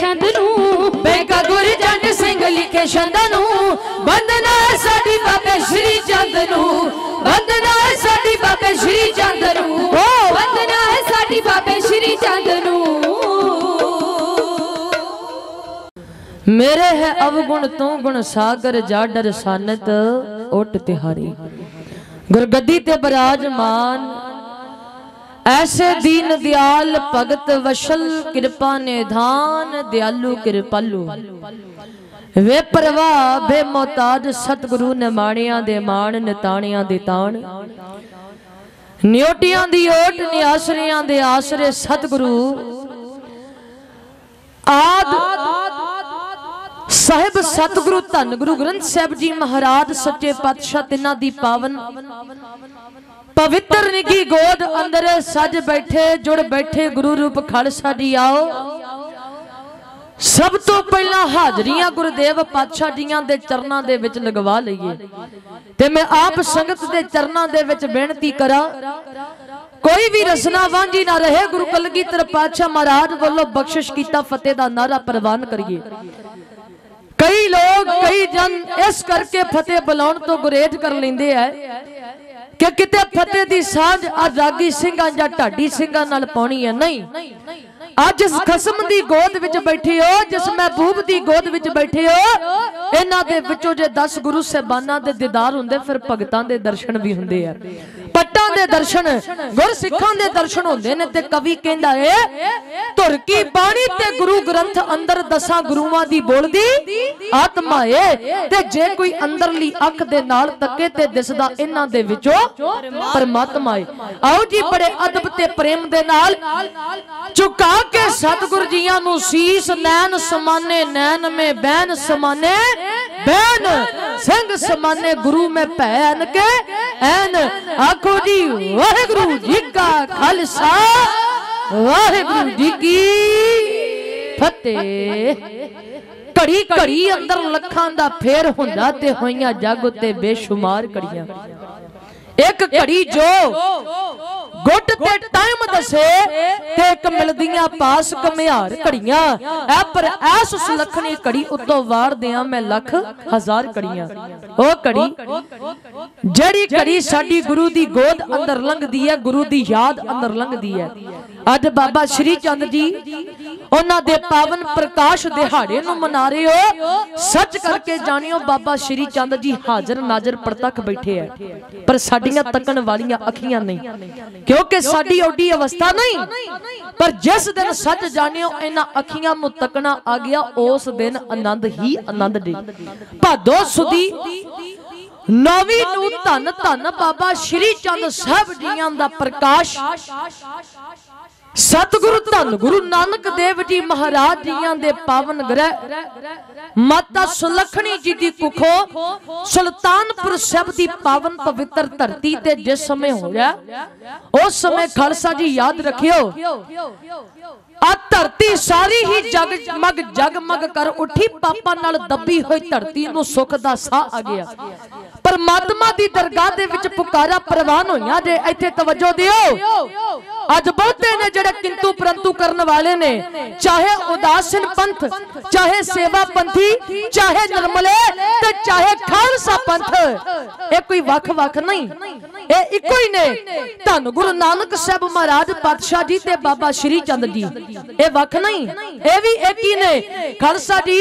छंद नू, बेगा गुरजंट सिंह लिखे छंद नू। वंदना साडी बाबे श्री चंद नू, वंदना साडी बाबे श्री चंद नू, वंदना साडी बाबे श्री चंद नू। मेरे है अवगुण तू गुण सागर जाडर सानत ओट तिहारी। गुरगद्दी ते बराजमान ऐसे दीन दयाल भगत वशल कृपा निधान दयालु कृपालु। वे परवाह बेमोताज सतगुरु ने माणिया दे मान निताणिया दे ताण। न्योटियां दी ओट निआसरियां दे आसरे सतगुरु आद साहिब सतगुरु धन गुरु ग्रंथ साहिब जी महाराज सच्चे पातशाह तिन्हां दी पावन पवित्र निगी गोद अंदर सज बैठे जुड़ बैठे गुरु रूप खालसा जी। आओ सब तो पहला हाजरियां गुरुदेव पातशाह जियां दे चरनां दे विच लगवा लईए ते मैं आप संगत दे चरनां दे विच बेनती करा कोई भी रसना वांझी ना रहे। गुरु कलगीधर पातशाह महाराज वालों बख्शिश कीता फतेह दा नारा प्रवान करिए। कई लोग कई जन इस करके फतेह बुलाउण तो गुरेज कर लेंदे है कि किते फतेह दी सांझ अज रागी सिंघां जां ढाडी सिंघां नाल पाउणी है। नहीं, अज जिस खसम दी गोद विच बैठे हो, जिस महबूब दी गोद विच बैठे हो, इन्हां दे विचों जे 10 गुरु साहिबानां दे दीदार हुंदे फिर भगतां दे दर्शन भी हुंदे आ। पट्टां दे दर्शन गुर सिखां दे दर्शन हुंदे ने। ते कवि कहंदा है धुर की बाणी ते गुरु ग्रंथ अंदर 10 गुरुआं दी बोलदी आत्मा है। ते जे कोई अंदरली अख दे नाल तके ते दिसदा इन्हां दे विचों परमात्मा है। आओ जी बड़े अदब ते प्रेम दे नाल झुका के सतगुरु जियां नू शीस नैन समाने नैन में बैन समाने बैन सिंह समाने गुरु में भैन के ऐन। आखो जी वाहिगुरु जी का खालसा वाहिगुरु जी की फतेह। घड़ी घड़ी अंदर लखां दा फेर हुंदा ते होइयां जग उत्ते बेशुमार घड़ियां। एक घड़ी जो गुट ते टाइम दसे ते एक मिलदियां पास कमियार घड़ियां। ऐ पर ऐस सुलखनी घड़ी उतो वार दियां मैं लख हजार घड़ियां। ओ घड़ी जड़ी घड़ी साडी गुरु दी गोद अंदर लंघदी है, गुरु दी याद अंदर लंघदी है। अज बाबा श्री चंद जी उन्हां दे पावन प्रकाश दिहाड़े नूं मना रहे हो। सच करके जानियो बाबा श्री चंद जी हाजर नाजर प्रतख बैठे है पर साडियां तकन वालियां अखियां नहीं, क्योंकि साडी ओडी अवस्था नहीं। पर जिस दिन सच जानियो इन्हां अखियां नूं तकना आ गया उस दिन आनंद ही आनंद जी। भादो सुदी नौवीं नूं धन धन बाबा श्री चंद साहब जियां दा प्रकाश सतगुरु धन गुरु नानक देव जी महाराज जियां दे पावन ग्रह माता सुलखनी जी दी कुखो सुल्तानपुर साहब दी पावन पवित्र धरती ते जिस समय होया उस समय खालसा जी याद रखियो आ धरती सारी ही जगमग कर उठी। पापा नाल दबी हुई धरती नूं सुख दा साह आ गया। परमात्मा दी दरगाह दे विच पुकारा प्रवान होइया। जे इत्थे तवज्जो दियो अज बहुते ने जेड़े किंतु परंतु करन वाले ने, चाहे उदासीन पंथ, चाहे सेवा पंथी, चाहे निर्मले ते चाहे खालसा पंथ, ए कोई वख वख नहीं, ए इको ही ने। धन गुरु नानक साहब महाराज पातशाह जी ते बाबा श्री चंद जी ए वख नहीं, ए भी एक ही ने। खालसा जी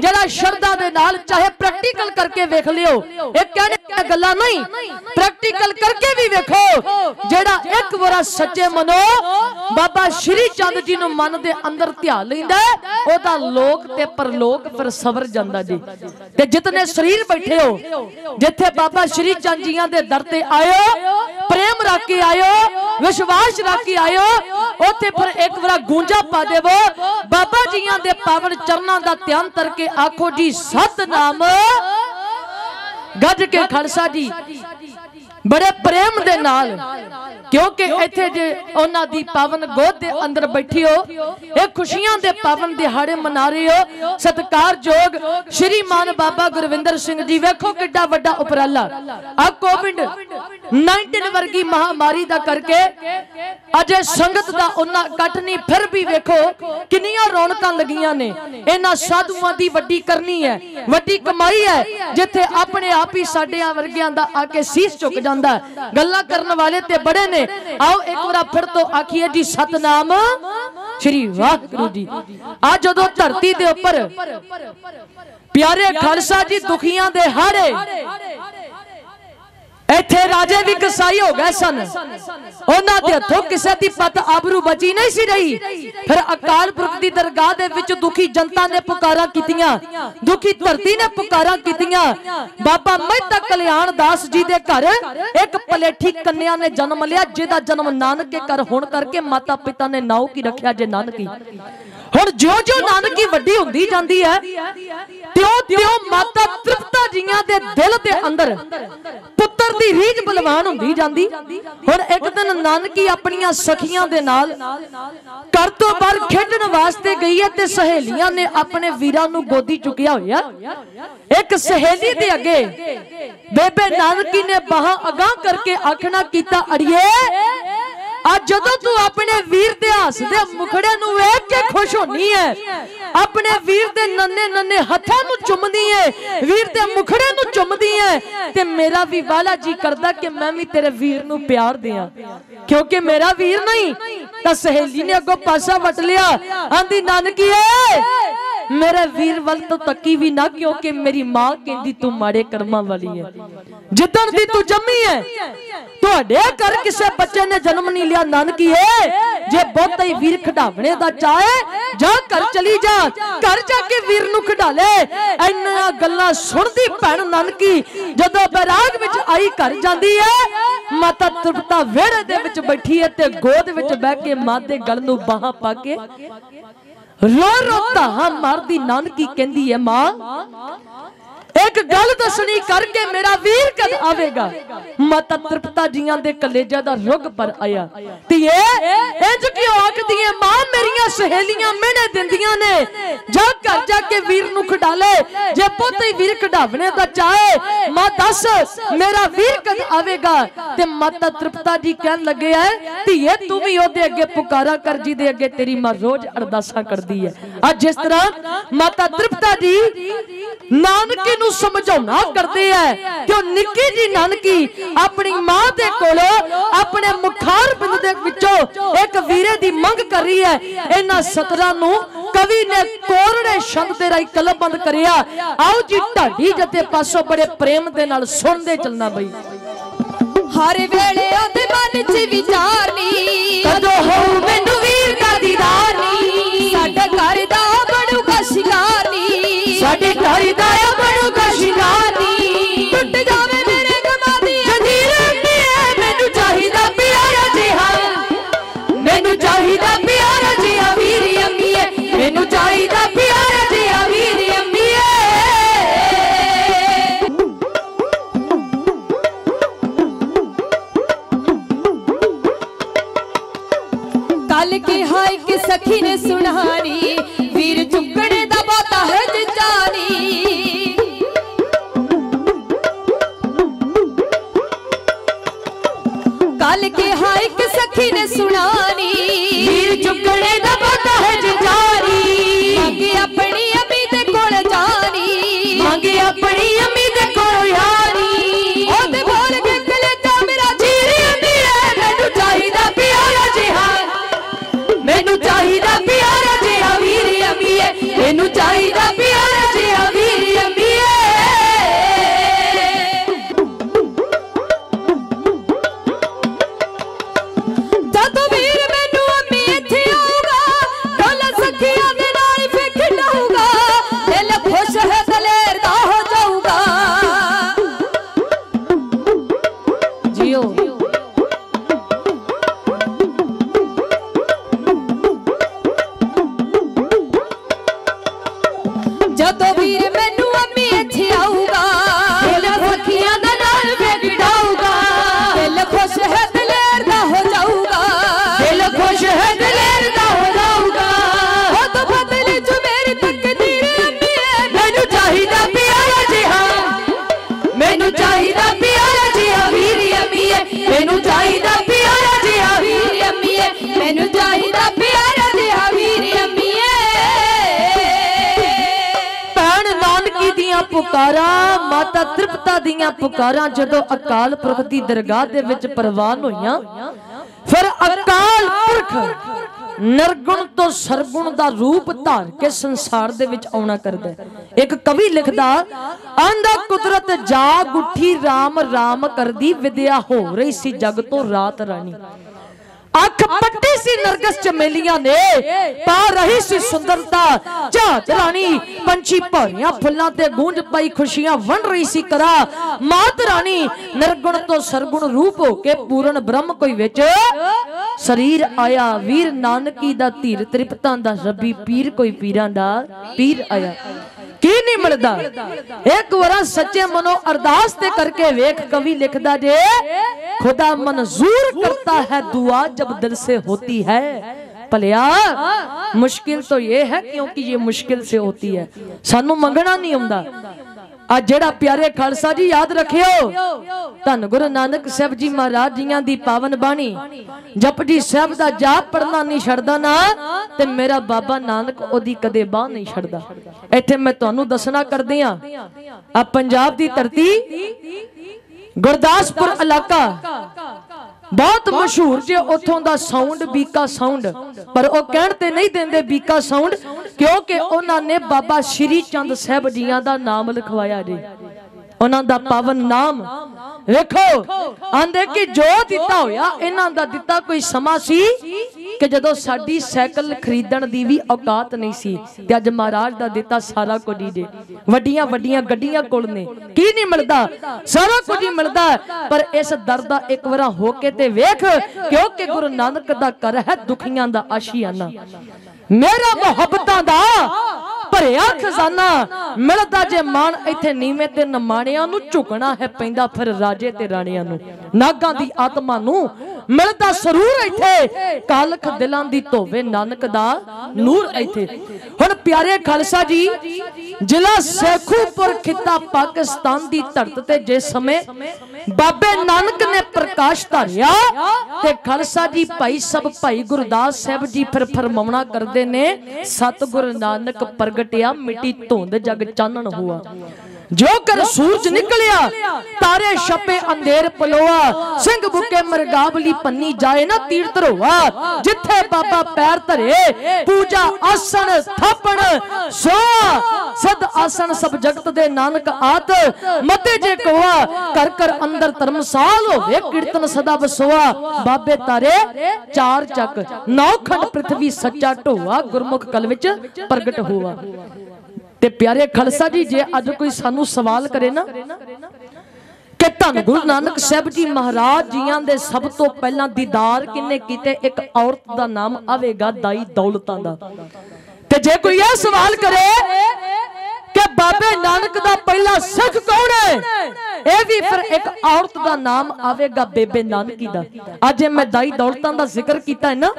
जरा श्रद्धा दे नाल चाहे प्रैक्टिकल करके वेख लियो, ए कहने गल्लां नहीं, प्रैक्टिकल करके भी वेखो। जेड़ा एक बार सच्चे मनो बाबा श्री चंद जी नु मन दे अंदर ध्यान लैंदा ओदा लोक ते परलोक फिर सवर जांदा जी। ते जितने शरीर बैठे हो जिथे बाबा श्री चंद जियां दे दर ते आयो, प्रेम रख के आयो, विश्वास रख के आयो, ओथे फिर एक बार गूंजा पा देवो बाबा जियां दे पावन चरनां दा ध्यान करके आखो जी सतनाम। गज के खालसा जी बड़े प्रेम दे नाल, क्योंकि इत्थे जे उन्हां दी पावन गोद दे अंदर बैठी हो, ये खुशियां दे पावन दिहाड़े मना रहे हो। सत्कारयोग श्रीमान बाबा गुरविंदर सिंह जी, वेखो किड्डा वड्डा उपराला। आ कोविड-19 वर्गी महामारी दा करके अजे संगत दा उन्ना कट नहीं, फिर भी वेखो किन्नियां रौनकां लगियां ने। इन्हां साधुआं दी वड्डी करनी है, वड्डी कमाई है, जिथे अपने आप ही साडियां वर्गियां दा आके शीश झुक जांदा। गल्लां करन वाले ते बड़े ने। आओ एक बार फिर तो आखिए जी सतनाम श्री वाहिगुरू जी। आज जदों धरती दे उपर प्यारे खालसा जी दुखियां दे हारे, इत्थे राजे भी कसाई हो गए सन, उन्हां दे हथों किसे दी पत आबरू बची नहीं सी रही। फिर अकाल पुरख दी दरगाह दे विच दुखी जनता ने पुकारा कीतियां, दुखी धरती ने पुकारा कीतियां। बाबा मेहता कल्याण दास जी दे घर एक पलेठी कन्या ने जन्म लिया, जिहदा जन्म नानक के घर होण करके माता पिता ने नाम की रखिया जे नानकी। हुण जो जो नानकी वड्डी हुंदी जांदी है, त्यों त्यों माता तृप्ता जीआं दे दिल दे अंदर पुत्र दी रीझ बलवान हुंदी जांदी। हुण एक दिन नानकी अपनियां सखियां दे नाल घर तो बाहर खेडण वास्ते गई है, ते सहेलियां ने अपने वीरां नूं गोदी चुकिया होया। एक सहेली दे अगे बेबे नानकी ने बाहां अगां करके आखना कीता, अड़िए आज जदों तू अपने वीर दे हसदे मुखड़े नूं वेख के खुश होनी है, अपने वीर दे नन्हे नन्हे हत्थां नूं चुमदी है, वीर दे मुखड़े नूं चुमदी है, ते मेरा भी वाला जी करदा कि मैं भी तेरे वीर नूं प्यार दियां, क्योंकि मेरा वीर नहीं। तां सहेली ने अगों पासा वट लिया, आंदी नानकी मेरे वीर वल तो तकी भी ना, क्योंकि मेरी मां कहंदी तू माड़े कर्मां वाली है। जिदन दी तू जम्मी है, तुहाडे घर किसे बच्चे ने जन्म नहीं लिया नानकी जे बहुता ही वीर खिडावणे दा चाहे, जा घर चली जा, घर जाके वीर नूं खिडा ले। इन्ना गल्लां सुनदी भैण नानकी जदों बैराग विच आई घर जांदी है, माता तृप्ता वेड़े दे विच बैठी है ते गोद विच बैठ के मां दे गल नूं बाहां पा के रो रो ताहां मारदी नानकी कहंदी है, मां एक गल दसनी करके मेरा वीर कद आवेगा। माता तृप्ता जियां दे कलेजा दा रुग पर आया, धीए इंज क्यों आखदी है मां, मेरियां सहेलियां मेहने दिंदियां ने, जा घर जाके वीर नूं खिडा ले, जे पुੱਤ ही वीर खिडावणे दा चाहे मां दस मेरा वीर कद आवेगा। ते माता तृप्ता जी कहन लगे है, धीए तू भी ओदे अगे पुकारा कर जी दे अगे तेरी मां रोज अरदासां करदी है। आज जिस तरह माता तृप्ता जी नानकी नूं समझाउणा करदे है कि निक्की जी नानकी अपनी मां दे कोलों अपने मुखार बिंद दे विचों एक वीरे दी मंग कर रही है। इन्हां सतरां नूं कवि ने कोरड़े शब्द दे राही कलमबंद करिया। आओ जी ढाडी जते पासों बड़े प्रेम दे नाल सुनदे चलना बई। हर वेले ओदे मन च विचार नी, कदों होऊ मैनू वीर दा दीदार नी, साडे घर दा बनूगा शिकार नी, साडे घर दा बनूगा शिकार नी, टुट जावे मेरे गमां दी जंजीर मैनू चाहिदा प्यारा जिहा, मैनू चाहिदा प्यारा जिहा वीर अम्मीए, मैनू चाहिदा प्यारा जिहा वीर अम्मीए। कल की हाय की सखी ने सुनानी, वीर चुकड़े दा बाता है जानी, कल की हाय की सखी ने सुनानी, वीर चुकड़े दा बाता है जानी, मांगे अपनी अम्मी दे कोल जानी, मांगे अपनी अम्मी दे कोल यारी, ओदे बोल के कलेजा मेरा जीरी अम्मी है, मैनू चाहिदा प्यारा जिहा, मैनू चाहिदा प्यारा जिहा वीर अम्मीए, मैनू चाहिदा प्यारा जिहा वीर अम्मीए। जदों वीर मैनू अम्मी इत्थे आऊगा, ढोल सखियां दे नाल फिर खिडाऊगा, पुकारां माता तृप्ता दियां पुकारां जदों अकाल पुरख दी दरगाह दे विच प्रवान होईयां फिर अकाल पुरख निर्गुण तो सरगुण दा रूप धार के संसार दे विच आउणा करदा। एक कवि लिखदा आंदा कुदरत जाग उठी राम राम करदी विद्या हो रही सी जग तो रात रानी। अख पट्टी सी नरगस चमेलियां ने पा रही सी सुंदरता झात रानी। पंछी भौरियां फुल्लां ते गूंज पाई खुशियां वन रही सी करा मात रानी। निर्गुण तो सरगुण रूप हो के पूर्ण ब्रह्म कोई विच शरीर आया। वीर नानकी दा धीर तृप्तां दा रब्बी पीर कोई पीरां दा पीर आया। की नहीं मिलता एक बार सच्चे मनो अरदास ते करके वेख। कवि लिखदा जे खुदा मंजूर करता है दुआ जब दिल से होती है। भलिया मुश्किल तो ये है क्योंकि ये मुश्किल से होती है। सानू मंगना नहीं आउंदा। आज जेड़ा प्यारे खालसा जी याद रखियो धन गुरु नानक साहब जी महाराज जियां दी पावन बाणी जपजी साहब दा जाप पढ़ना नहीं छड़दा ना ते मेरा बाबा नानक ओदी कदे बाह नहीं छड़दा। इत्थे मैं तुहानू दसना करदी हां आ पंजाब दी धरती गुरदासपुर इलाका बहुत मशहूर जे उथों दा साउंड बीका साउंड पर वो कहण ते नहीं देंदे बीका साउंड क्योंकि उन्होंने बाबा श्री चंद साहब जियां दा नाम लिखवाया जी। उन्हां दा पावन नाम देखो आंदे कि जो दिता होया इन्हां दा दिता कोई समा सी कि जदों साडी साइकिल खरीदण दी भी औकात नहीं सी ते अज महाराज दा दिता सारा कुछ ही जे। वड्डियां वड्डियां गड्डियां कोल ने की नहीं मिलदा सारा कुछ ही मिलदा। पर इस दर दा एक बार होके ते वेख क्योंकि गुरु नानक दा कर है दुखियां दा आशियाना। मेरा मोहब्बतां दा भरिया खजाना मिलदा जे मान इत्थे नीवे ते नमाणियां नू झुकना है पैंदा फिर राजे ते राणियां नू। नागां दी आत्मा नू मिलदा सरूर इत्थे कालख दिलां दी धोवे नानक दा नूर इत्थे। हुण प्यारे खालसा जी जिला शेखूपुर खिता पाकिस्तान दी धरत ते जिस समय बाबे नानक ने प्रकाश धारिया ते खालसा जी भाई सब भाई गुरदास साहब जी फिर फरमावना करदे ने सतगुरु नानक प्रगटिया मिट्टी धुंध जग चानन हुआ। जो कर सूरज निकलिया तारे छपे अंधेर पलोआ सिंह बुके मरगावली पन्नी जाए ना तीर्थ रोआ। जिथे बाबा पैर धरे पूजा आसन थापण सोआ सद आसन सब जगत दे नानक आत मते जे कोआ कर कर अंदर धर्मसाल होवे कीर्तन सदा बसोआ। बाबे तारे चार चक नौ खंड पृथ्वी सच्चा ढोआ गुरमुख कल विच प्रगट हुआ। ते प्यारे खालसा जी जे अज कोई सानू सवाल करे ना कि धन गुरु नानक साहब जी महाराज जियां दे सब तो पहला दीदार किन्ने कीते एक औरत दा नाम आवेगा दाई दौलतां दा। ते जे कोई यह सवाल करे कि बाबे नानक दा पहला सिख कौन है ए भी फिर एक औरत दा नाम आवेगा बेबे नानकी दा। आज मैं दाई दौलतां दा जिक्र कीता है ना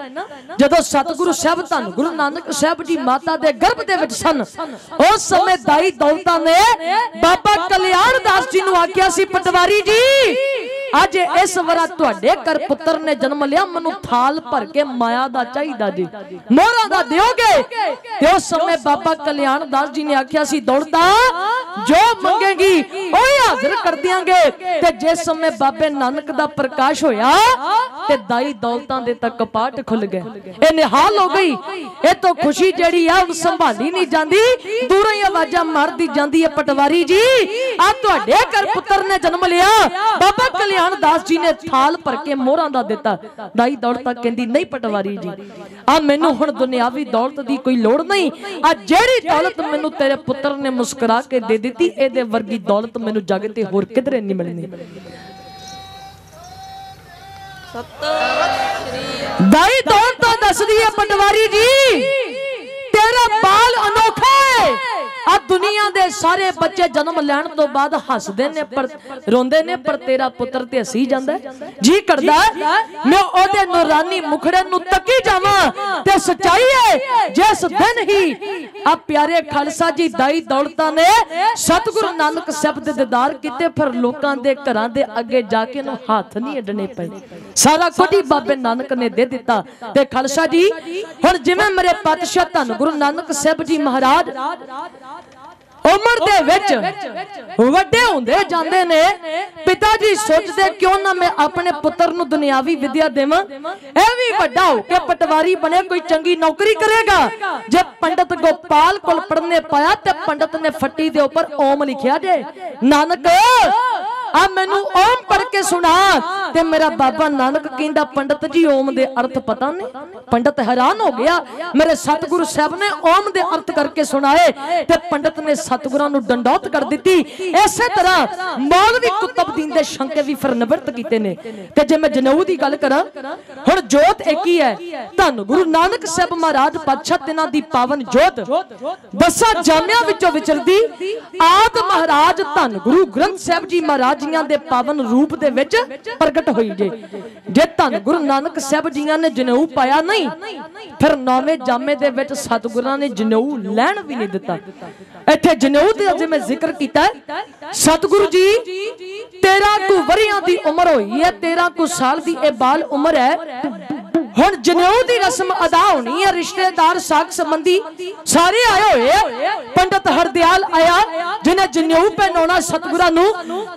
जदों सतगुरु साहब धन गुरु नानक साहब जी माता दे गर्भ दे विच सन उस समय दाई दौलतां ने बाबा कल्याण दास जी नूं आख्या सी पटवारी जी आज इस वरा तुहाडे घर पुत्र ने जन्म लिया मनु थाल भर के माया दा चाहिदा जी मोहरा दा दिओगे। ते उस समय बाबा कल्याण दास जी ने आख्या सी दौलता जो मंगेगी ओही हाजिर कर दियांगे। ते जिस समय बाबे नानक दा प्रकाश होया ते दाई दौलतां दे तक कपाट खुल गए। ए निहाल हो गई ए तो खुशी जेड़ी आ उन संभाली नहीं जांदी दूरों ही आवाजां मारदी जांदी है पटवारी जी आ तुहाडे घर पुत्र ने जन्म लिया। बाबा कल्याण दास जी ने थाल भर के मोहरां दा दिता। दाई दौलतां कहंदी नहीं पटवारी जी आ मैनू हुण दुनियावी दौलत दी कोई लोड़ नहीं आ जेड़ी दौलत मैनू तेरे पुत्र ने मुस्कुरा के दे दी एदे वर्गी दौलत मैनू जग ते होर किधरे नहीं मिलनी। दाई दौलतां दसदी है पटवारी जी तेरा बाल अनोखा है आ दुनिया दे सारे बच्चे जन्म लैण तो बाद हसदे ने पर रोंदे ने पर तेरा पुत्र ते हसी जांदा जी करदा मैं ओदे नूरानी मुखड़े नु तकी जावां ते सच्चाई है जिस दिन ही आ प्यारे खालसा जी दाई दौलतां ने सतगुरु नानक साहब दे दीदार कीते फिर लोकां दे घरां दे अगे जाके नु हाथ नहीं अडने पए सारा कुछ ही बाबे नानक ने दे दिता। ते खालसा जी हुण जिवें मेरे पातशाह धन गुरु नानक साहब जी महाराज उम्र दे विच वड्डे हुंदे जांदे ने पिता जी सोचदे क्यों ना मैं अपने पुत्र नूं दुनियावी विद्या देवां ए भी वड्डा हो के पटवारी बने कोई चंगी नौकरी करेगा। जब पंडित गोपाल कोल पढ़ने पाया ते पंडित ने फट्टी दे ऊपर ओम लिखिया जे नानक आ मैनू ओम पढ़ के सुना ते मेरा बाबा नानक कहंदा पंडित जी ओम दे अर्थ पता नहीं। पंडित हैरान हो गया मेरे सतगुरु साहब ने ओम दे अर्थ करके सुनाए ते पंडित ने सतगुरां नूं डंडौत कर दी। इसे तरह मौलवी कुतुबुद्दीन दे शंके भी फिर निवृत्त कीते ने। ते जे मैं जनेऊ दी गल करां हुण जोत एक ही है धन गुरु नानक साहब महाराज पातशाह तिन्हां दी पावन जोत दसां जामियां विचों विचरदी आद महाराज धन गुरु ग्रंथ साहब जी महाराज जियां दे पावन रूप दे विच प्रगट होई जे धन गुरु नानक साहब जियां ने जनेऊ पाया नहीं फिर नौवें जामे दे विच सतगुरां ने जनेऊ लैण भी नहीं दिता। इत्थे जनेऊ दे अजे मैं जिक्र कीता सतगुरु जी 13 कु वरियां दी उम्र होई है 13 कु साल दी ए बाल उम्र है। हुण जनेऊ दी रस्म अदा होनी है रिश्तेदार साख संबंधी सारे आए हुए पंडित हरदयाल आया जिन्हें जनेऊ पहनाउणा सतगुरां नूं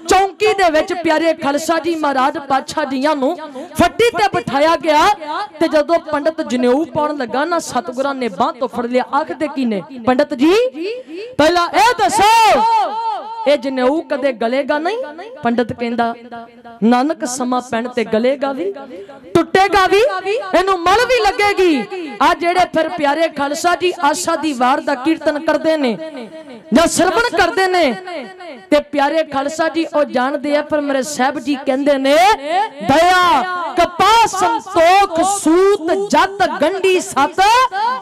चौंकी दे विच प्यारे खालसा जी महाराज पातशाह जियां नूं फट्टी ते बिठाया गया ते जदों पंडित जनेऊ पाउण लगा ना सतगुरां ने बांह तो फड़ लिया आखदे की ने पंडित जी पहला ए दसो ए जनेऊ कदे गलेगा नहीं। पंडित कहंदा नानक समा पैण ते गलेगा भी टुटेगा भी इनू मल भी लगेगी। आ जेड़े फिर प्यारे खालसा जी आशा दी वार दा कीर्तन करदे ने जां श्रवण करदे ने ते प्यारे खालसा जी ओ जानदे आ पर मेरे साहब जी कहंदे ने दया कपास संतोख सूत जत गंडी सत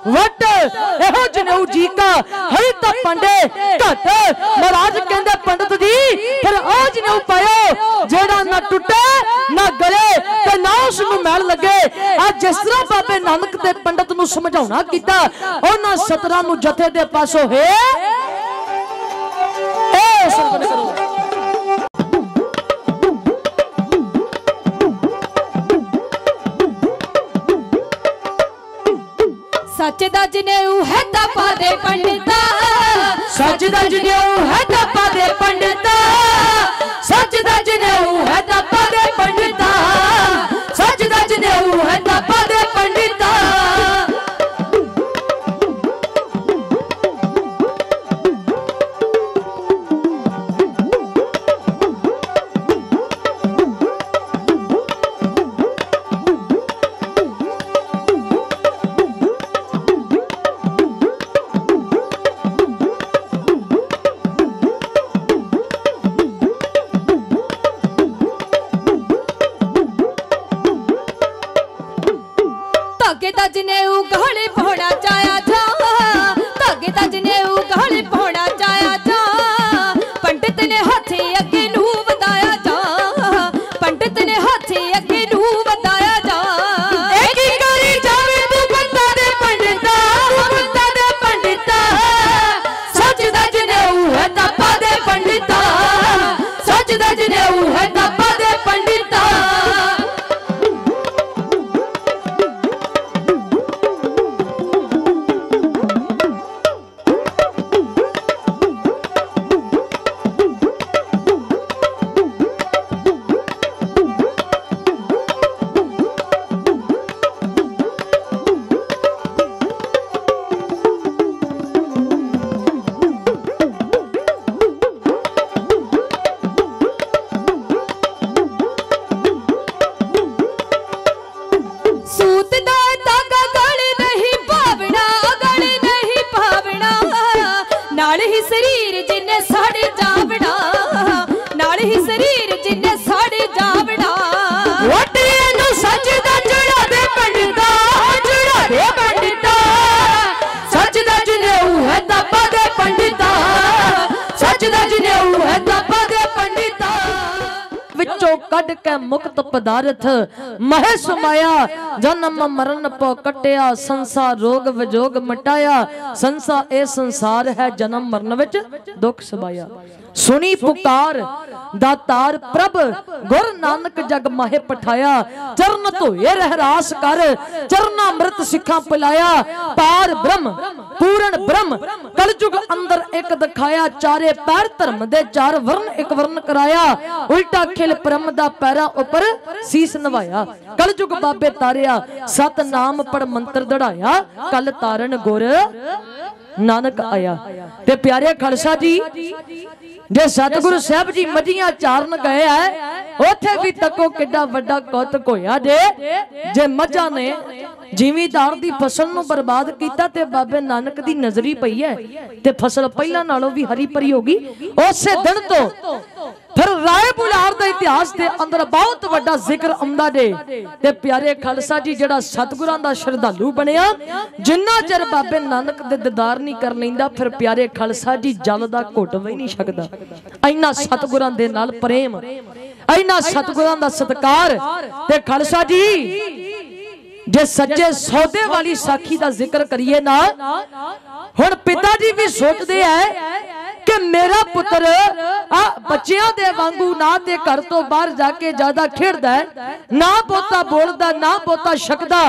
वट एहो जनेऊ जी का हरित पांडे घट। महाराज कहंदे पंडित जी फिर ओ जनेऊ पायो जेड़ा ना टुटे ना गले ते ना उस नूं मैल लगे। आ जिस तरह बाबे नानक ते पंडित नूं समझाउणा कीता उन्हां सतरां नूं जथे दे पासों है ए संगत करो। सच दा जनेऊ है तपा दे पंडिता सच दा जनेऊ है तपा दे पंडिता सच दा जनेऊ है तपा दे पंडिता सच दा जनेऊ है तपा दे पंडिता। धागे दा जनेऊ गहले पौड़ा चाया जा धागे दा जनेऊ गहले पौड़ा चाया जा पंडित ने हाथे अगे नूं वधाया जा पंडित ने हाथे अगे नूं वधाया जा। एक ही करी जावे तू बंदा दे पंडिता सच दा जनेऊ है तपा दे पंडिता सच दा जनेऊ है तपा दे पंडिता। नाल ही शरीर जिन्ने साड़े जावड़ा नाल ही शरीर जिन्ने साड़े जावड़ा वटे नु सच दा जुड़ा दे पंडिता सच दा जनेऊ है तपा दे पंडिता सच दा जनेऊ है तपा दे पंडिता। विचों कड के मुक्त पदार्थ महे समाया जन्म मरण पो कटिया संसार रोग विजोग मिटाया संसार ए संसार है जन्म मरण विच दुख सबाया। सुनी पुकार दातार प्रभ गुर नानक जग माहे पठाया चरण धोए रहरास कर चरना अमृत सिखा पिलाया पार ब्रह्म पूर्ण ब्रह्म कलयुग अंदर एक दिखाया चारे पैर धर्म दे चार वर्ण एक वर्ण कराया उल्टा खिल ब्रह्म दा पैरा ऊपर शीस नवाया कलयुग बाबे तारिया सत नाम पढ़ मंत्र दड़ाया कल तारन गुर नानक आया। ते प्यारे खालसा जी जे सतगुरु साहब जी मजियां चारन गए है उथे भी तको किड्डा वड्डा कौतक होया जे मझां ने जिमीदार दी फसल नूं बर्बाद कीता ते बाबे नानक दी नजरी पई है ते फसल पहला नालों भी हरी भरी होगी। उसे दिन तो फिर राय बुलार दा इतिहास दे अंदर बहुत वड्डा जिक्र आउंदा जे ते प्यारे खालसा जी जेड़ा सतगुरां दा श्रद्धालु बनिया जिन्ना चिर बाबे नानक दे दीदार नहीं कर लैंदा फिर प्यारे खालसा जी जल दा घुट भी नहीं सकदा। इन्ना सतगुरां दे नाल प्रेम इन्ना सतगुरां दा सत्कार ते खालसा जी जे सच्चे सौदे वाली साखी दा जिक्र करिए ना हुण पिताजी भी सोचदे है कि मेरा पुत्र बच्चियां दे वांगू ना ते घर तो बाहर जाके ज्यादा खेड़दा है ना बोता बोलदा ना बोता शकदा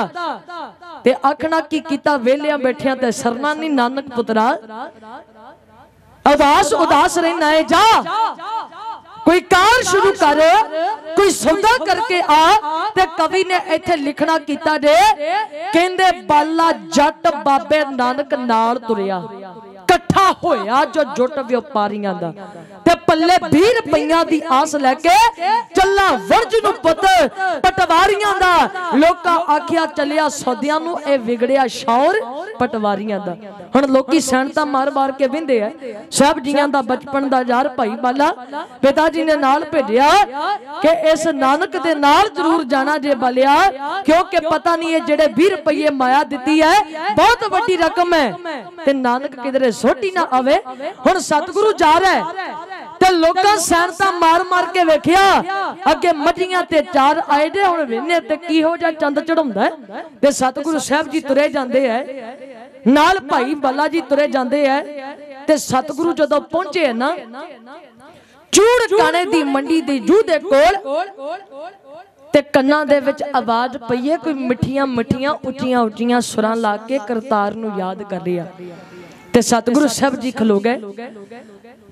ते आखना की कीता वेलियां बैठियां ते सरना नहीं नानक पुत्रा उदास उदास रहना है जा कोई कार शुरू कर कोई सौदा करके आ ते कवि ने इत्थे लिखना कीता जे कहंदे बाला जट बाबे नानक नाल तुरिया कट्ठा होया जो जुट व्यापारियां दा ते पल्ले 20 रुपइयां दी आस लेके चला वर्ज नु पुत पटवारियां दा लोका आखिया चलिया सौदियां नु ए विगड़िया शौर पटवारियां दा। हुण लोकी सैनता मार मार के विंदे है सब जियां दा बचपन दा यार भाई बाला पिताजी ने नाल भेजिया कि इस नानक दे नाल जरूर जाना जे बालिया क्योंकि पता नहीं है जेड़े 20 रुपये माया दिती है बहुत बड़ी रकम है ते नानक किधरे सोटी ना आवे। हुण सतगुरु जा रहा है ते लोकां सैनता मार मार के वेखिया अगे मजियां ते चार आए दे हुण वेने ते की हो जा चंद चढ़ाउंदा है ते सतगुरु साहब जी तुरे जांदे है नाल भाई बाला जी तुरे जांदे है ते सतगुरु जदों पहुंचे ना चूड़ काने दी मंडी दी जूह दे कोल ते कन्ना दे विच आवाज पई है कोई मिठियां मिठियां उच्चियां उच्चियां सुरां ला के करतार नूं याद कर लिया ते सतगुरु साहब जी खलो गए।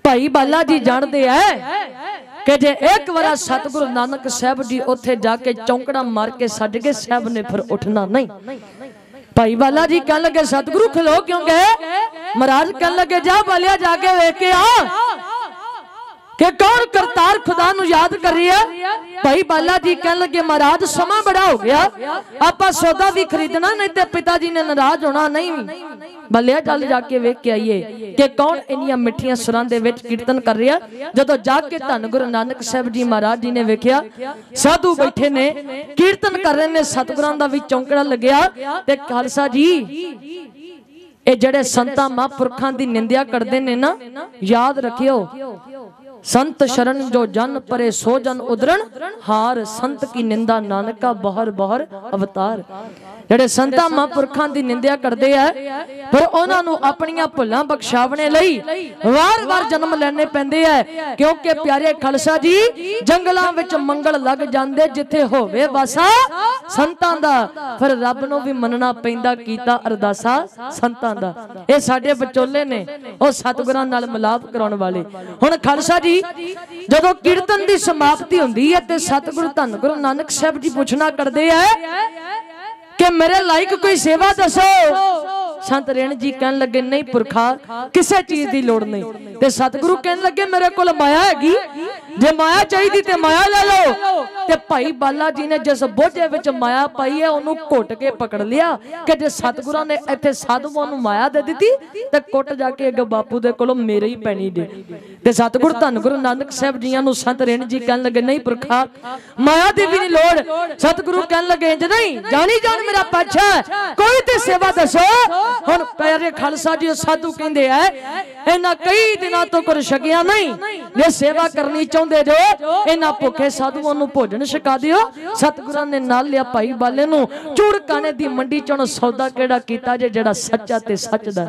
भाई बाला जी जानते है कि जे एक बार सतगुरु नानक साहब जी उथे जाके चौंकड़ा मार के सज गए साहब ने फिर उठना नहीं। भाई बाला जी कह लगे सतगुरु खलो क्यों गए महाराज कह लगे जा बालिया जाके वेख के आ कि कौन करतार खुदा नू याद कर रही है। भाई बाला जी कह लगे महाराज समा बड़ा हो गया आपा सौदा भी खरीदना नहीं ते पिताजी ने नाराज होना नहीं। बलिया चल जाके वेख के आइए कि कौन इन्नियां मिठियां सुरां दे विच कीर्तन कर रहा। जदों जाके धन गुरु नानक साहब जी महाराज जी ने वेख्या साधु बैठे ने कीर्तन कर रहे ने सतगुरां दा भी चौंकड़ा लग्या ते खालसा जी ए जड़े संतां महापुरखां दी निंदिया करदे ने ना याद रखियो संत शरण जो जन परे सो जन उदरण हार संत की निंदा नानका बहर बहर अवतार। जेड़े संतां महापुरखां दी निंदिया करदे है पर उन्हां नूं अपनियां भुलां बख्शावणे लई वार वार जन्म लैणे पैंदे है क्योंकि प्यारे खालसा जी जंगलां विच मंगल लग जांदे जिथे होवे वासा संतां दा फिर रब नूं भी मनना पैंदा कीता अरदासा संतां दा। ये साडे विचोले ने ओ सतगुरां नाल मिलाप कराउण वाले। हुण खालसा जी जदों कीर्तन दी समाप्ति हुंदी है ते सतगुरु धन गुरु नानक साहब जी पुछना करदे है कि मेरे लायक कोई सेवा दसो। संत रेण जी कहन लगे नहीं पुरखा किसी चीज की लोड़ नहीं ते सतगुरु कहन लगे मेरे कोल माया हैगी जे माया चाहिए ते माया ले लो। ते भाई बाला जी ने जिस बोझे विच माया पाई है उन्होंने घुट के पकड़ लिया कि जे सतगुरां ने इत्थे साधुआं नूं माया दे दी ते कुट जाके अगे बापू दे कोलों मेरे ही पैनी दे। ते सतगुरु धन गुरु नानक साहब जियां नूं संत रेण जी कहन लगे नहीं पुरखा माया दी भी नहीं लोड़। सतगुरु कहन लगे इंज नहीं जानी जान मेरा पाछा कोई ते सेवा दसो। हुण प्यारे खालसा जी साधु कहंदे है इन्हां कई दिनां तो कुछ छकिया नहीं जे सेवा करनी चाहुंदे जो इन्हां भुखे साधुआं नूं भोजन छका दिओ। सतगुरां ने नाल लिया भाई बाले नूं चूड़काने दी मंडी चों सौदा किहड़ा कीता जे जेड़ा सच्चा ते सच दा।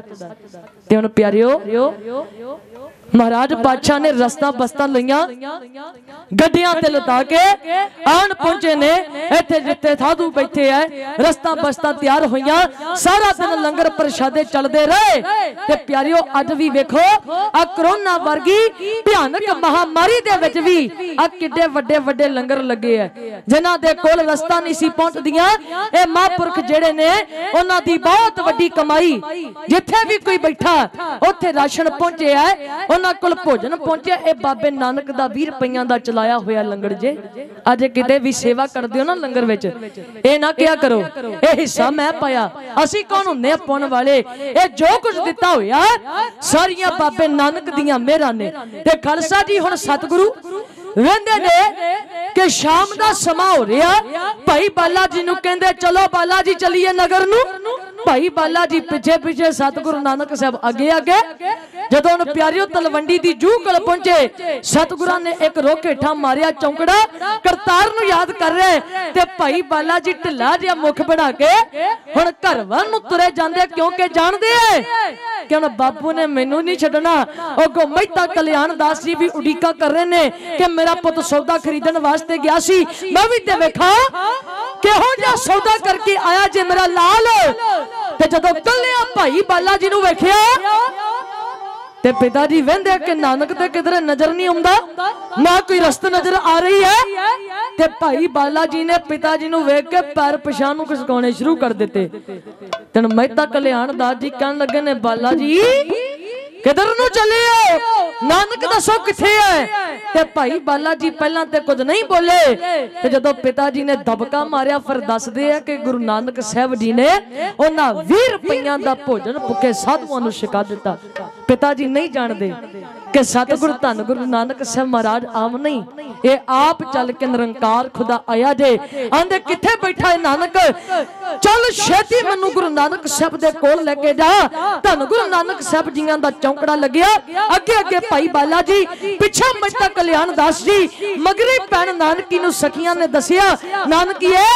ते हुण प्यारिओ महाराज बादशाह ने रस्ता बस्ता लिया गड्डियां ते लदा के आन पहुंचे ने इत्थे जिथे साधु बैठे है रस्ता बस्ता तैयार होइया सारा दिन लंगर प्रशादे चलते रहे ते प्यारियो अज भी वेखो आ कोरोना वर्गी भयानक महामारी दे विच भी आ किड्डे वड्डे वड्डे लंगर लगे है जिन्हां दे कोल रस्ता नहीं सी पहुंचदियां ए महापुरख जेड़े ने उन्हां दी बहुत वड्डी कमाई जिथे भी कोई बैठा उत्थे राशन पहुंचे है कोल भोजन पहुंचे ए बाबे नानक दा 20 रुपइयां दा चलाया होया लंगर जे अज किते भी सेवा कर दियो ना लंगर विच ए ना क्या करो ए हिस्सा मैं पाया असी कौन हुंदे पाउण वाले ए जो कुछ दिता होया सारियां बाबे नानक दियां मेहरां ने ते खालसा जी हुण सतगुरु वेंदे ने कि शाम दा समा हो रहा भाई बाला जी नु कहंदे चलो बाला जी चलिए नगर नु भाई बाला जी पिछे पिछे सतगुरु नानक साहब अगे अगे जदों प्यारियों तलवंडी दी जूह कोल पहुंचे सतगुरां ने एक रोक हेठा मारिया चौंकड़ा करतार नु याद कर रहे ते भाई बाला जी ढिला जिहा मुख बना के हुण घर वल नु तुरे जांदे क्योंकि जानदे कि हुण बापू ने मैनू नहीं छड्डना अगों मेहता कल्याण दास जी भी उड़ीका कर रहे ने कि मेरा पुत सौदा खरीदण वास्ते गया सी मैं भी ते वेखा किहो जिहा सौदा करके आया जे मेरा लाल ते जदों कल्लिया भाई बाला जी नु वेखिया ते पिताजी वेंदे कि नानक ते किधरे नजर नहीं आउंदा ना कोई रस्त नजर आ रही है ते भाई बाला जी ने पिताजी नु वेख के पैर पिछां नु खिसकाने शुरू कर दिते तन मेहता कल्याण दास जी कहन लगे ने बाला जी किधर नु चले हो नानक दसो किथे है ते भाई बाला जी पहला ते कुछ नहीं बोले ते जदों पिताजी ने दबका मारिया फिर दसदे है कि गुरु नानक साहब जी ने उन्हां 20 रुपइयां दा भोजन भुखे साधुआं नु छका दिता पिताजी नहीं जानते कि सतगुरु धन गुरु नानक साहब महाराज आम नहीं ये आप चल के निरंकार खुदा आया जे आंदे किथे बैठा है नानक चल छेती मैनू गुरु नानक साहब दे कोल लेके जा धन गुरु नानक साहब जियां दा चौंकड़ा लग्या अगे अगे भाई बाला जी पिछे मेहता कल्याण दास जी मगरी भैन नानकी नू सखियां ने दसिया नानकीए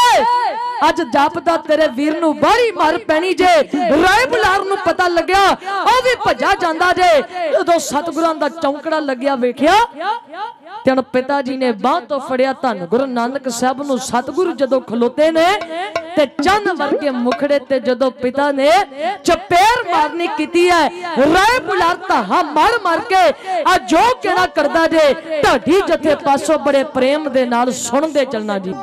अज जापदा तेरे वीर नू बारी मार पैनी जे राय बुलार नू पता लग्या ओ भी भजा जांदा जे उदों सतगुरां दा चौंकड़ा लग्या वेखिया ते हुण पिताजी ने बाह तो फड़िया धन गुरु नानक साहब नू सतगुरु जदों खलोते ने ते चंद वर्गे मुखड़े ते जदों पिता ने चपेर मारनी कीती है राय बुलार ताहा मार मार के आ जो कहना करदा जे ढाडी जथे पासों बड़े प्रेम दे नाल सुनदे चलना जी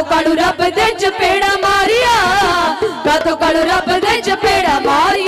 कालू रब दे चपेड़ा मारिया कातो कालू रब दे चपेड़ा मारिया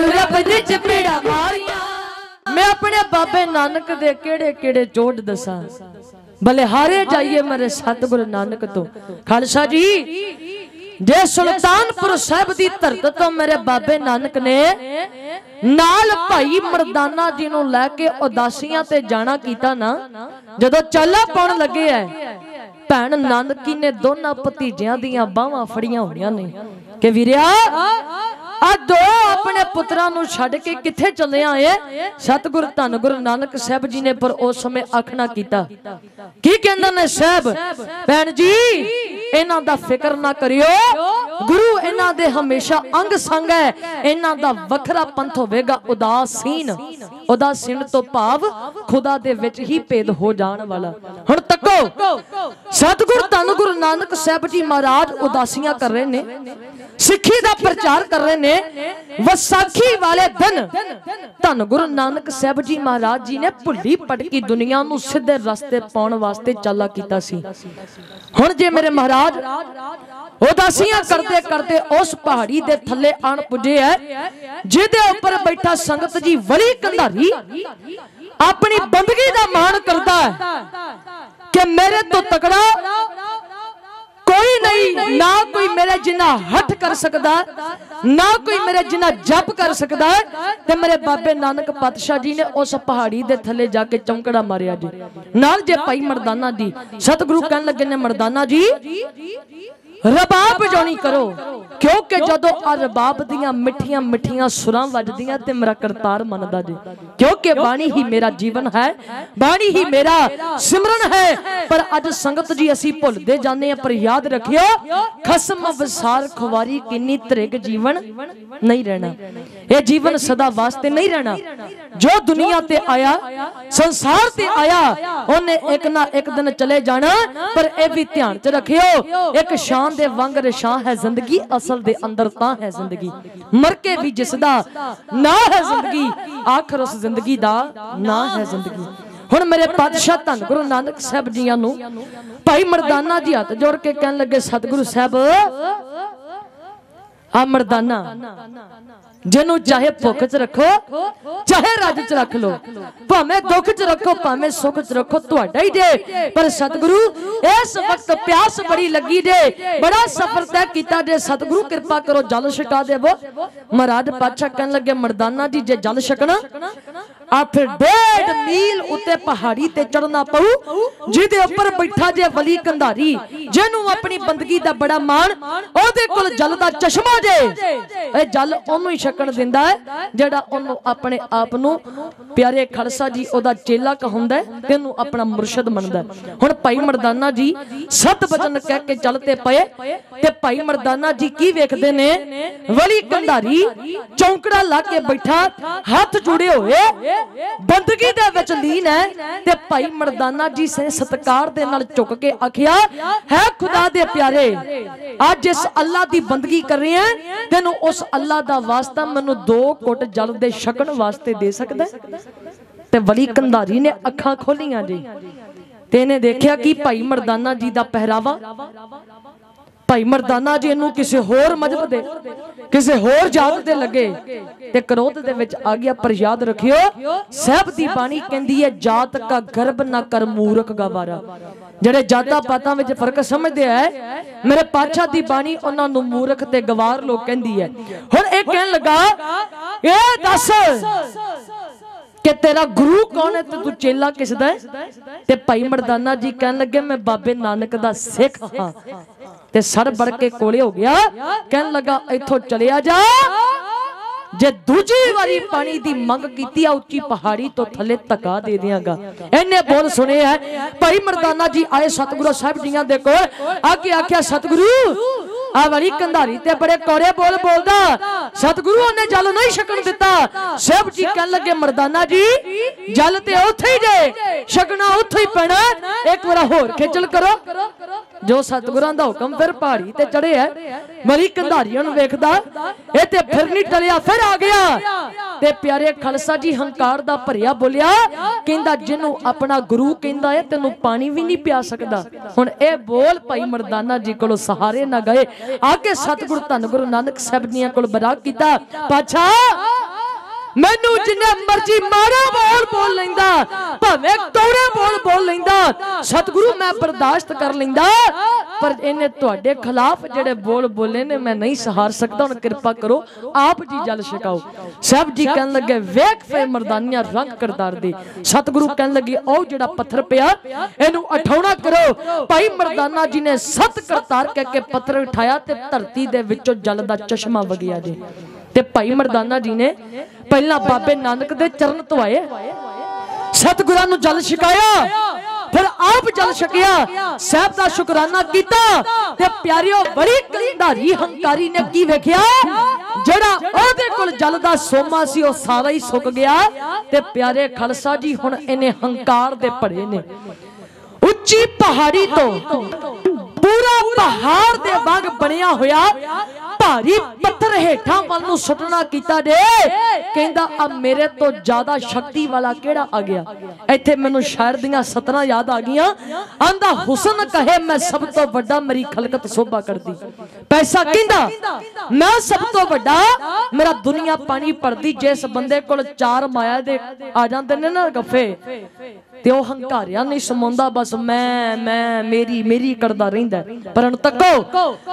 रब दे चपेड़ा मारिया मैं अपने बाबे नानक दे केड़े केड़े जोड़ दसा बलिहारे जाइए मेरे सतगुरु नानक तो। खालसा जी जे सुल्तानपुर साहिब दी धरती तो मेरे बाबे नानक ने नाल भाई मर्दाना जी नूं लैके उदासियां ते जाना कीता ना, जदों चाला पाउण लगे है भैन नानकी ने दोनों भतीजियां दियां बाहां फड़ियां होईयां ने कि वीरिया आ दो अपने पुत्रां नूं छड्ड के किथे चले आए। सतगुरु धन गुरु नानक साहब जी ने पर उस समय आखना कीता की कहंदे ने साहब भैन जी इन्हां दा फिक्र ना करियो, गुरु इन्हां दे हमेशा अंग संग है, इन्हां दा वखरा पंथ होवेगा उदासीन। उदासीन तो भाव खुदा दे विच ही भेद हो जाण वाला। हुण तको सतगुरु धन गुरु नानक साहब जी महाराज उदासियां कर रहे ने, सिक्खी दा प्रचार कर रहे ने। वसाखी वाले दिन धन गुरु नानक साहब जी महाराज जी ने भुल्ली पटकी दुनिया नूं सीधे रास्ते पाउण वास्ते चाला कीता सी। हुण जे मेरे महाराज उदासियां करते करते उस पहाड़ी दे थल्ले आण पुजे है जिहदे उपर बैठा संगत जी वली कंधारी अपनी बंदगी दा मान करदा है कि मेरे तो तकड़ा कोई नहीं, ना कोई मेरे जिन्ना हट कर सकता, ना कोई मेरे जिन्ना जप कर सकता। ते मेरे बाबे नानक पातशाह जी ने उस पहाड़ी दे थले जाके चौंकड़ा मारिया जी नाल जे भाई मर्दाना जी। सतगुरु कहन लगे ने मर्दाना जी रबाब बजाउणी करो, क्योंकि जदों आ रबाब दियां मिठियां मिठियां सुरां वजदियां ते मेरा करतार मनदा जी, क्योंकि बाणी ही मेरा जीवन है, बाणी ही मेरा सिमरन है। पर अज संगत जी असी भुलदे जाने पर याद रखियो खसम विसार खुवारी किन्नी त्रिग जीवन नहीं रहना। यह जीवन सदा वास्ते नहीं रहना। जो दुनिया ते आया संसार ते आया उन्हें एक ना एक दिन चले जाना, पर यह भी ध्यान च रखियो एक शान दे वांग रिशां है जिंदगी, असल दे अंदर तां है जिंदगी। मर के भी जिसदा ना है जिंदगी, आखिर उस जिंदगी दा ना है जिंदगी। हुण मेरे पातशाह धन गुरु नानक साहब जियां नूं भाई मर्दाना जी हाथ जोड़ के कहन लगे सतगुरु साहब आ मर्दाना जिन्हों चाहे भुख च रखो चाहे रज च रख लो, भावें दुख च रखो भावें सुख च रखो तुहाडा ही जे। पर सतगुरु इस वक्त प्यास बड़ी लगी जे, बड़ा सफर तय कीता जे, सतगुरु कृपा करो जल छका देवो। महाराज पातशाह कहन लगे मर्दाना जी जे जल छकना आ फिर 1.5 मील उत्ते पहाड़ी ते चढ़ना पऊ, जिहदे उपर बैठा जे वली कंधारी जिन्हों अपनी बंदगी दा बड़ा मान, ओदे कोल जल दा चश्मा जे। ए जल ओनू ही छकण दिंदा है जेड़ा ओनू अपने आप नू प्यारे खालसा जी ओदा चेला कहंदा है ते ओनू अपना मुर्शद मनदा है। हुण भाई मर्दाना जी सत वचन कह के चलते पए ते भाई मर्दाना जी की वेखदे ने वली कंधारी चौंकड़ा ला के बैठा हाथ जुड़े होए बंदगी दे विच लीन है। ते भाई मर्दाना जी से सत्कार दे नाल झुक के आखिया है खुदा दे प्यारे आज जिस अल्लाह दी बंदगी कर रहे हैं तेनू उस अल्लाह दा वास्ता मैनू 2 घुट जल दे छकण वास्ते दे सकदा है। ते वली कंधारी ने अखां खोलियां जी ते इहने देखिया कि भाई मर्दाना जी दा पहरावा, भाई मर्दाना जी इनू किसी होर मजहब दे किसी होर जात दे लगे ते क्रोध दे विच आ गया। पर याद रखियो साहब दी बाणी कहंदी है जात का गर्भ ना कर मूर्ख गवारा। जेड़े जाता पातां विच फर्क समझदे है मेरे पातशाह दी बाणी उन्हां नू मूर्ख ते गवार लोग कहंदी है। हुण इह कहन लगा ए दस कि तेरा गुरु कौन है ते तू चेला किसदा है? ते भाई मर्दाना जी कहन लगे मैं बाबे नानक दा सिख हां। ते सर बढ़ के कोले हो गया कहन लगा इथों चलिया जा, जे दूजी वारी पानी दी मंग कीती आ उच्ची पहाड़ी तो थले धक्का दे दियांगा। इन्ने बोल सुने है भाई मर्दाना जी आए सतगुरु साहब जियां दे कोल आके आख्या सतगुरु आ वाली कंधारी ते बड़े कौड़े बोल बोलदा, सतगुरु ने जल नहीं छकण दिता। साहब जी कहन लगे मर्दाना जी जल ते उत्थे ही जे छकना उत्थे ही पैना, एक बार होर खिचल करो। जो सतगुरां दा हुक्म फिर पहाड़ी ते चढ़े है मरी कंधारियां नूं वेखदा ए ते फिर नहीं टलिया फिर आ गया ते प्यारे खालसा जी हंकार दा भरिया बोलिया कहंदा जिन्नू अपना गुरु कहंदा है तेनू पानी भी नहीं पिया सकदा। हुण ए बोल भाई मर्दाना जी कोलों सहारे ना गए आके सतगुरु धन गुरु नानक साहब जी कोल बराग कीता पातशाह मैनू जिन्ने मर्जी माड़ा बोल बोल लेंदा, भावे कौड़े बोल बोल लेंदा, सतगुरु मैं बर्दाश्त कर लेंदा, पर इन्हें तुहाडे खिलाफ जेड़े बोल बोले ने मैं नहीं सहार सकता। हुण कृपा करो आप जी जल छकाओ। साहब जी कहन लगे वेख फे मर्दानिया रंग करदार दी। सतगुरु कहन लगे ओ जेड़ा पत्थर पिया इनू उठाउणा करो। भाई मर्दाना जी ने सत करतार कह के पत्थर उठाया ते धरती दे विचों जल दा चश्मा वगिया जी। ते भाई मर्दाना जी ने पहला बाबे नानक दे चरण धोए, सतगुरां नू जल छकाया, फिर आप जल छकिया, साहब दा शुकराना कीता। ते प्यारियो बड़ी कलिंधारी हंकारी ने की वेखिया, जेड़ा ओदे कोल जल दा सोमा सी ओ सारा ही सुक गया। ते प्यारे खालसा जी हुण इन्हें हंकार दे भरे ने। उच्ची पहाड़ी तो पूरा पहाड़ दे वांग बनिया होया भारी पत्थर हेठा वाल नू सुटना कीता दे। कहंदा अब मेरे तो ज्यादा शक्ति वाला केड़ा आ गया। इत्थे मैनू शायर दियां सतरां याद आ गईयां। आंदा हुसन कहे मैं सब तो वड्डा मेरी खलकत शोभा करदी। पैसा कहंदा मैं सब तो वड्डा मेरा दुनिया पानी भरदी। जिस बंदे कोल चार माया दे आ जांदे ने ना गफे ते ओ हंकारिया नहीं समांदा, बस मैं मेरी मेरी करदा रहिंदा। पर तको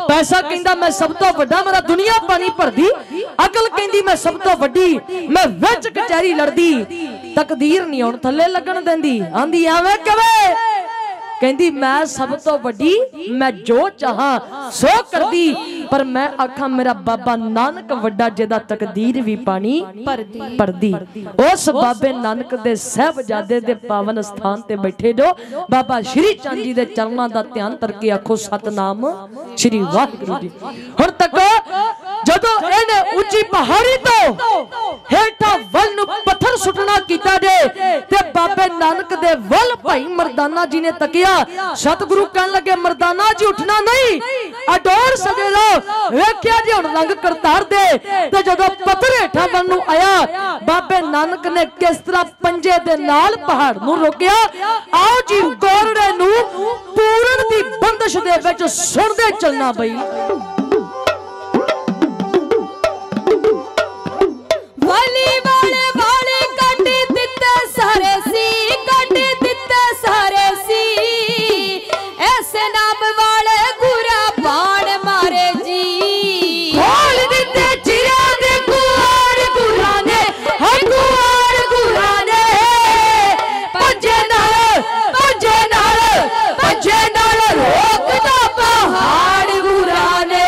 पैसा कहंदा मैं सब तो वड्डा मेरा दुनिया पानी भरदी। अकल कहंदी मैं सब तो वड्डी मैं विच कचहरी लड़दी। तकदीर नहीं हुण थल्ले लगन देंदी, आंदी एवें किवें। कहंदी मैं सब तो वड्डी मैं जो चाहा सो करदी। पर मैं आखा मेरा बाबा नानक वड्डा जेदा तकदीर भी पानी भरदी। उस बाबे नानक दे साहबजादे दे पावन स्थान ते बैठे जो बाबा श्री चंद जी दे चरणां दा ध्यान करके आखो सतनाम श्री वाहिगुरु जी। हुण तक जदों इहने उच्ची पहाड़ी तो हेठा वल नू पत्थर सुटना कीता जे ते बाबे नानक दे वल भाई मर्दाना जी ने तकिया। सतगुरु कहन लगे मर्दाना जी उठना नहीं, अडोर सजे लो। वेख्या जी हुण रंग करतार दे ते जदों पत्थर हेठा वल नू आया बाबे नानक ने किस तरह पंजे दे नाल पहाड़ नू रोकिया। आओ जी गोरड़े नू पूरन दी बंदिश दे विच सुणदे चलना बई। वाली वाले वाले कट दिते सारे सी, कट दिते सारे सी। ऐसे नाम वाले गुरा बाण मारे जी। खोल दिते चिरा दे कुआर गुरा ने, हर कुआर गुरा ने। पंजे नाल पंजे नाल पंजे नाल रोकदा पहाड़ गुरा ने।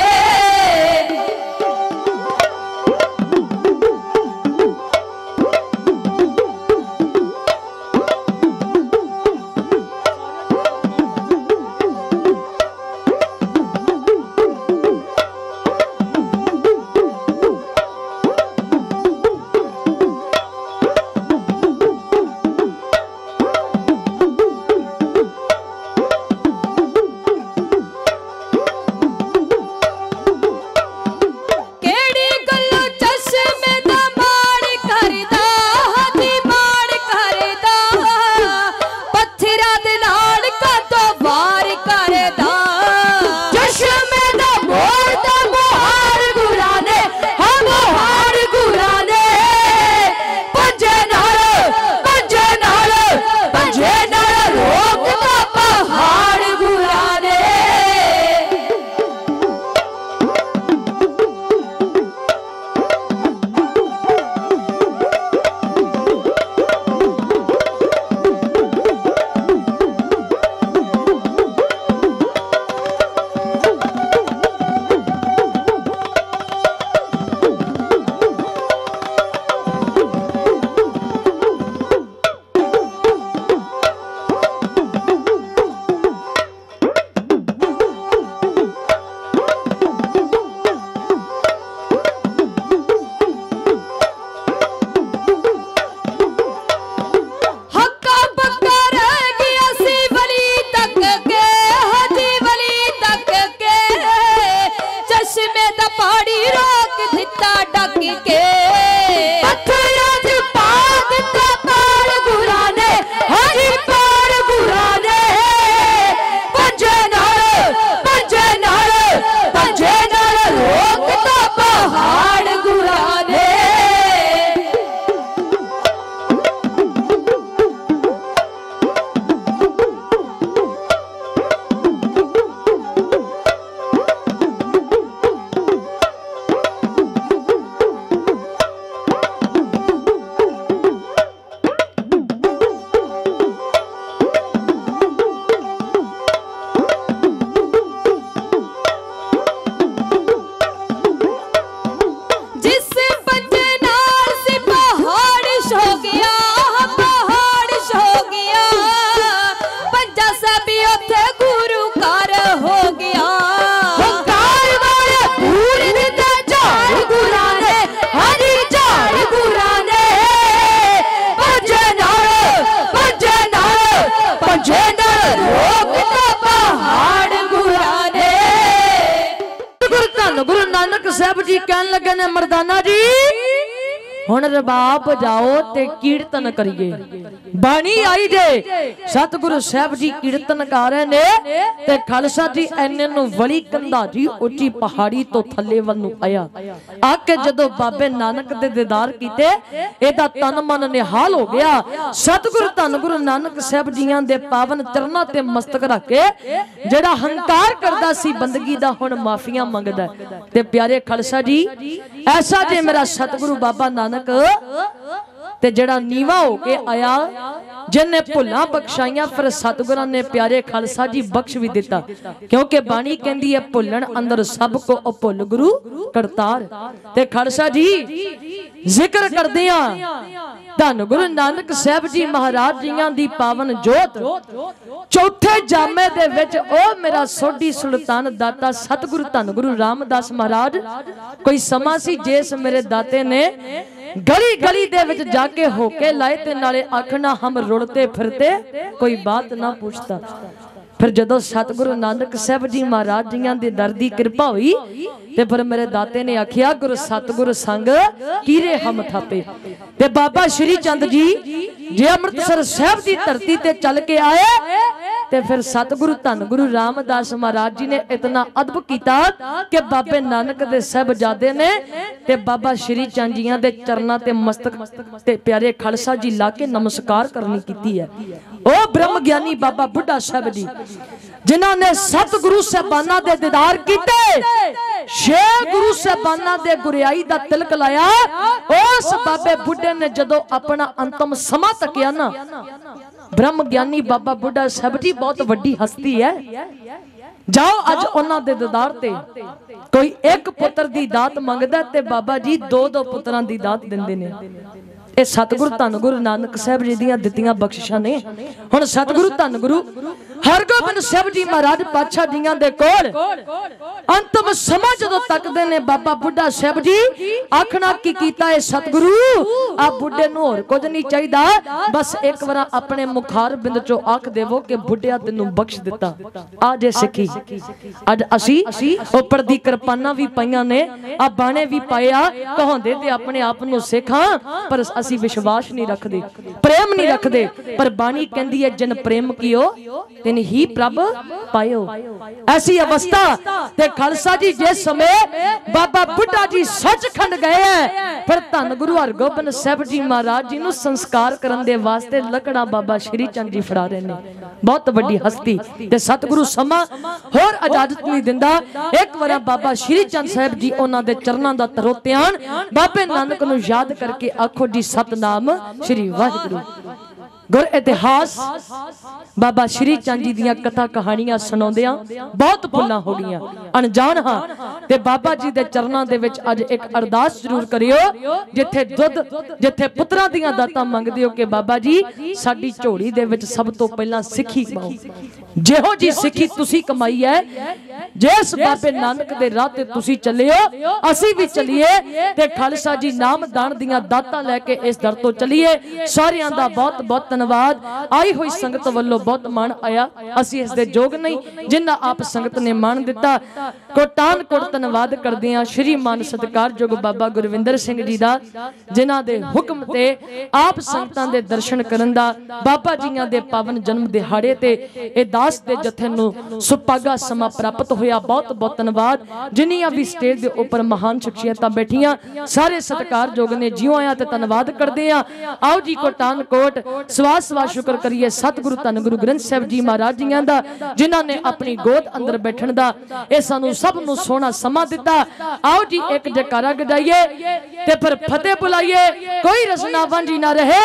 लगे ने मर्दाना जी हुण रबाब बजाओ ते कीर्तन करिए। बाणी आई जे सतगुरु साहब जी कीर्तन कर रहे ने ते खालसा जी एने नु वली कंधा जी उच्ची पहाड़ी तो थल्ले वल नु आया। आके जदों बाबे नानक दे दीदार कीते एदा तन मन निहाल हो गया। सतगुरु धन गुरु नानक साहब जियां दे पावन चरना ते मस्तक रख के जेड़ा हंकार करदा सी बंदगी दा हुण माफियां मंगदा ते प्यारे खालसा जी ऐसा जे मेरा सतगुरु बाबा नानक ते जड़ा नीवा होके आया जिन्हें भुल्लां बख्शाइयां फिर सतगुरां ने प्यारे खालसा जी बख्श भी दिता क्योंकि बाणी कहंदी है भुल्लण अंदर सब को अभुल गुरु करतार। ते खालसा जी जिक्र करदियां धन गुरु नानक साहब जी महाराज जियां दी पावन जोत चौथे जामे दे विच ओ मेरा सोढ़ी सुल्तान दाता सतगुरु धन गुरु रामदास महाराज कोई समा सी जिस मेरे दाते ने गली गली दे विच जाके होके लाए ते नाले आखना हम रुलते फिरते कोई बात ना पूछता। फिर जदों सतगुरु नानक साहब जी महाराज जियां दी दर दी कृपा हुई ते फिर मेरे दाते ने आखिया गुरु सतगुरु संग कीरे हम थापे। ते बाबा श्री चंद जी जे अमृतसर साहब दी धरती ते चल के आए ते फिर सतगुरु धन गुरु रामदास महाराज जी ने इतना अदब कीता कि बाबे नानक दे साहबजादे ने ते बाबा श्री चंद जियां दे चरना ते मस्तक ते प्यारे खालसा जी ला के नमस्कार करनी कीती है। ओ ब्रह्म ज्ञानी बाबा बुढ़ा साहब जी जिन्हां ने सतगुरु साहबाना दे दीदार कीते छे गुरु साहबाना दे गुरियाई दा तिलक लाया। उस बाबे बुढ़े ने जदों अपना अंतिम समा तकिया ना ब्रह्म ज्ञानी बाबा बुढ़ा साहब जी बहुत वड्डी हस्ती है। जाओ अज उन्हां दे दीदार ते कोई एक पुत्र दी दात मंगदा ते बाबा जी दो दो पुत्रां दी दात दिंदे ने। ए सतगुरु धन गुरु नानक साहब जी दियां दित्तियां बख्शिशां ने। हुण सतगुरु धन गुरु हरगोबिंद साहब जी महाराज पातशाह जियां दे कोल अंतिम समा जदों तकदे ने बाबा बुढ़ा साहब जी आखना की कीता है सतगुरु आ बुढ़े नूं होर कुछ नहीं चाहिदा बस एक बार अपने मुखार बिंद चो आख देवो कि बुढ़िया तैनूं बख्श दिता। आ जे सिੱਖੀ अज असी उपर दी किरपाना भी पाईयां ने आ बाणे भी पाए आ कहांदे ते अपने आप नूं सिੱਖ हां पर असी विश्वास नहीं रखते प्रेम नहीं रखते। पर बाणी कहंदी है जिन प्रेम कियो तिन ही प्रभ पायो। ऐसी अवस्था ते खालसा जी जिस समय बाबा बुढ़ा जी सचखंड गए हैं फिर धन गुरु हरगोबिंद साहब जी महाराज जी नूं संस्कार करन दे वास्ते लकड़ा बाबा श्री चंद जी फड़ा रहे ने। बहुत वड्डी हस्ती ते सतगुरु समा होर इजाजत नहीं दिंदा। एक बार बाबा श्री चंद साहब जी उन्हां दे चरनां दा तरो ध्यान बाबे नानक नूं याद करके आखो जी सतनाम श्री वाहिगुरु। गुर इतिहास बाबा श्री चंद जी दियां कथा कहानियां सुनाउंदियां बहुत भुल्लां हो गईयां अनजान हां ते बाबा जी दे चरनां दे विच अज एक अरदास जरूर करियो जिथे दुध जिथे पुत्रां दियां दातां मंगदे हो कि बाबा जी साडी झोली दे विच सब तो पहला सिੱਖੀ पाओ। ਜਿਹੋ जी सिੱਖੀ तुसी कमाई है जिस बाबे नानक दे राह ते तुसी चले हो असी भी चलिए ते खालसा जी नाम दान दियां दातां लैके इस दर तो चलिए। सारियां दा बहुत बहुत धन्यवाद। आई हुई संगत वालों बहुत मान आया असी इस दे जोग नहीं जिन्ना आप संगत ने मान दिता। कोटान कोट धन्यवाद करदे हां श्री मान सत्कारयोग बाबा गुरविंदर सिंह जी दा जिन्हां दे हुक्म ते आप संगतां दे दर्शन करन दा बाबा जीआं दे पावन जन्म दिहाड़े ते ए दास दे जथे नूं सुभागा समा प्राप्त होया। बहुत बहुत धन्यवाद। जिन्नियां भी स्टेज दे उपर महान शख्सियतां बैठियां सारे सत्कारयोग ने जिउं आया ते धन्यवाद करदे हां। आओ जी कोटान कोट सवा सवा शुक्र करिए सतगुरु धन गुरु ग्रंथ साहब जी महाराज जियां दा जिन्हां ने अपनी गोद अंदर बैठण दा ए सानू सब नू सोहना समा दिता। आओ जी एक जयकारा गजाइए ते फिर फतेह बुलाइए। कोई रसना वांझी ना रहे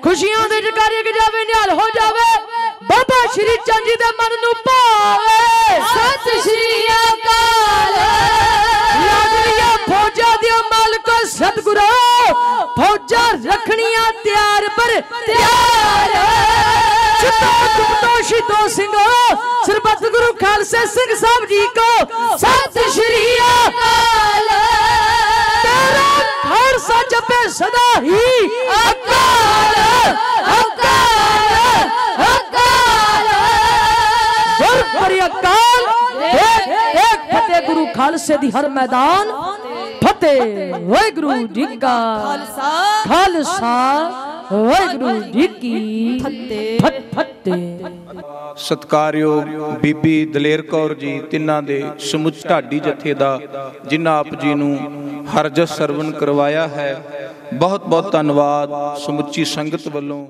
खुशियां दे जयकारे गजावे निहाल हो जावे बाबा श्री चंद जी दे मन नू भावे। सत श्री अकाल लाडलिया फौजा दियो मालको सतगुरो फौजा रखनिया तैयार पर तैयार शहीदो सिंह सरबत गुरु खालसा सिंह साहब जी को सत श्री अकाल। तेरा खालसा जपे सदा ही अकाल अकाल अकाल गुर अकाल। एक फतेह गुरु खालसे दी हर मैदान फतेह। वाहिगुरू जी का खालसा वाहिगुरू जी की फतेह। सत्कारयोग बीबी दलेर कौर जी तिन्हां दे समुच ढाडी जथे दा जिन्हां आप जी नूं हरजस सरवण करवाया है। बहुत बहुत धन्यवाद समुची संगत वल्लों।